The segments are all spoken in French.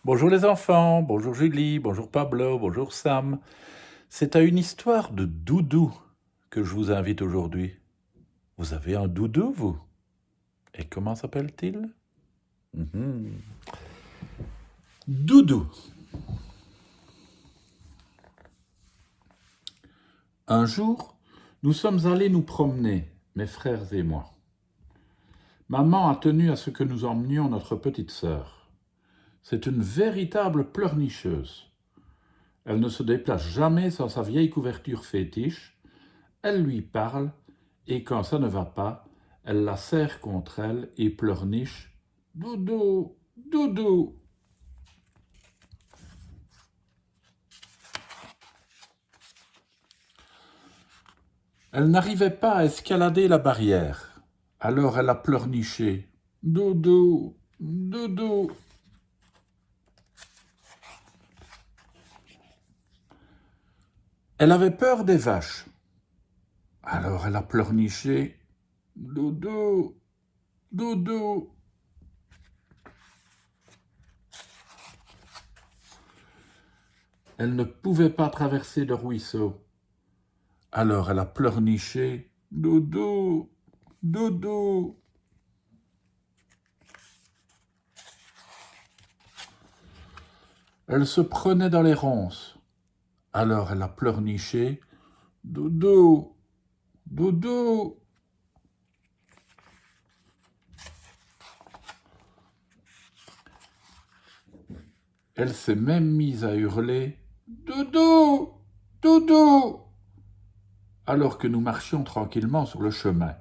Bonjour les enfants, bonjour Julie, bonjour Pablo, bonjour Sam. C'est à une histoire de doudou que je vous invite aujourd'hui. Vous avez un doudou, vous? Et comment s'appelle-t-il? Mhm. Doudou. Un jour, nous sommes allés nous promener, mes frères et moi. Maman a tenu à ce que nous emmenions notre petite sœur. C'est une véritable pleurnicheuse. Elle ne se déplace jamais sans sa vieille couverture fétiche. Elle lui parle, et quand ça ne va pas, elle la serre contre elle et pleurniche. Doudou, doudou. Elle n'arrivait pas à escalader la barrière. Alors elle a pleurniché. Doudou, doudou. Elle avait peur des vaches. Alors elle a pleurniché. Doudou, doudou. Elle ne pouvait pas traverser le ruisseau. Alors elle a pleurniché. Doudou, doudou. Elle se prenait dans les ronces. Alors elle a pleurniché. Doudou, doudou. Elle s'est même mise à hurler. Doudou, doudou. Alors que nous marchions tranquillement sur le chemin.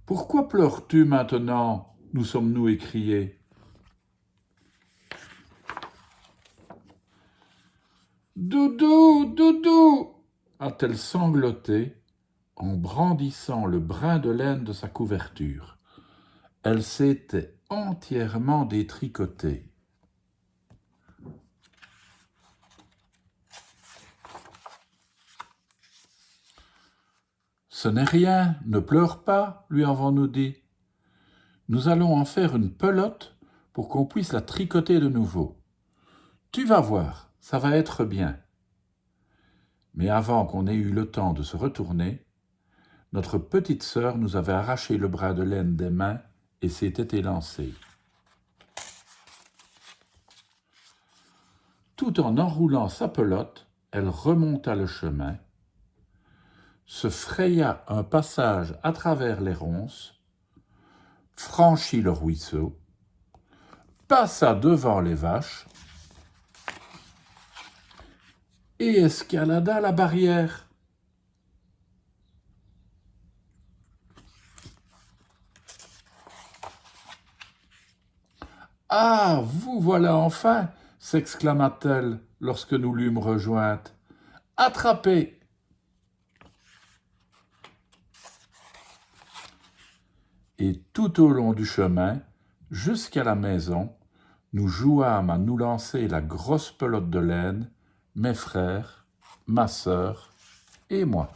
Pourquoi pleures-tu maintenant? Nous sommes-nous écriés. Doudou, doudou, a-t-elle sangloté en brandissant le brin de laine de sa couverture. Elle s'était entièrement détricotée. Ce n'est rien, ne pleure pas, lui avons-nous dit. Nous allons en faire une pelote pour qu'on puisse la tricoter de nouveau. Tu vas voir, ça va être bien. Mais avant qu'on ait eu le temps de se retourner, notre petite sœur nous avait arraché le brin de laine des mains et s'était élancée. Tout en enroulant sa pelote, elle remonta le chemin, se fraya un passage à travers les ronces, franchit le ruisseau, passa devant les vaches et escalada la barrière. « Ah, vous voilà enfin !» s'exclama-t-elle lorsque nous l'eûmes rejointe. « Attrapez !» Et tout au long du chemin, jusqu'à la maison, nous jouâmes à nous lancer la grosse pelote de laine, mes frères, ma sœur et moi.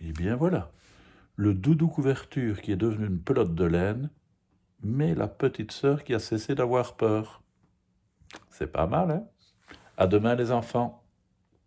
Et bien voilà, le doudou couverture qui est devenu une pelote de laine, mais la petite sœur qui a cessé d'avoir peur. C'est pas mal, hein? À demain les enfants.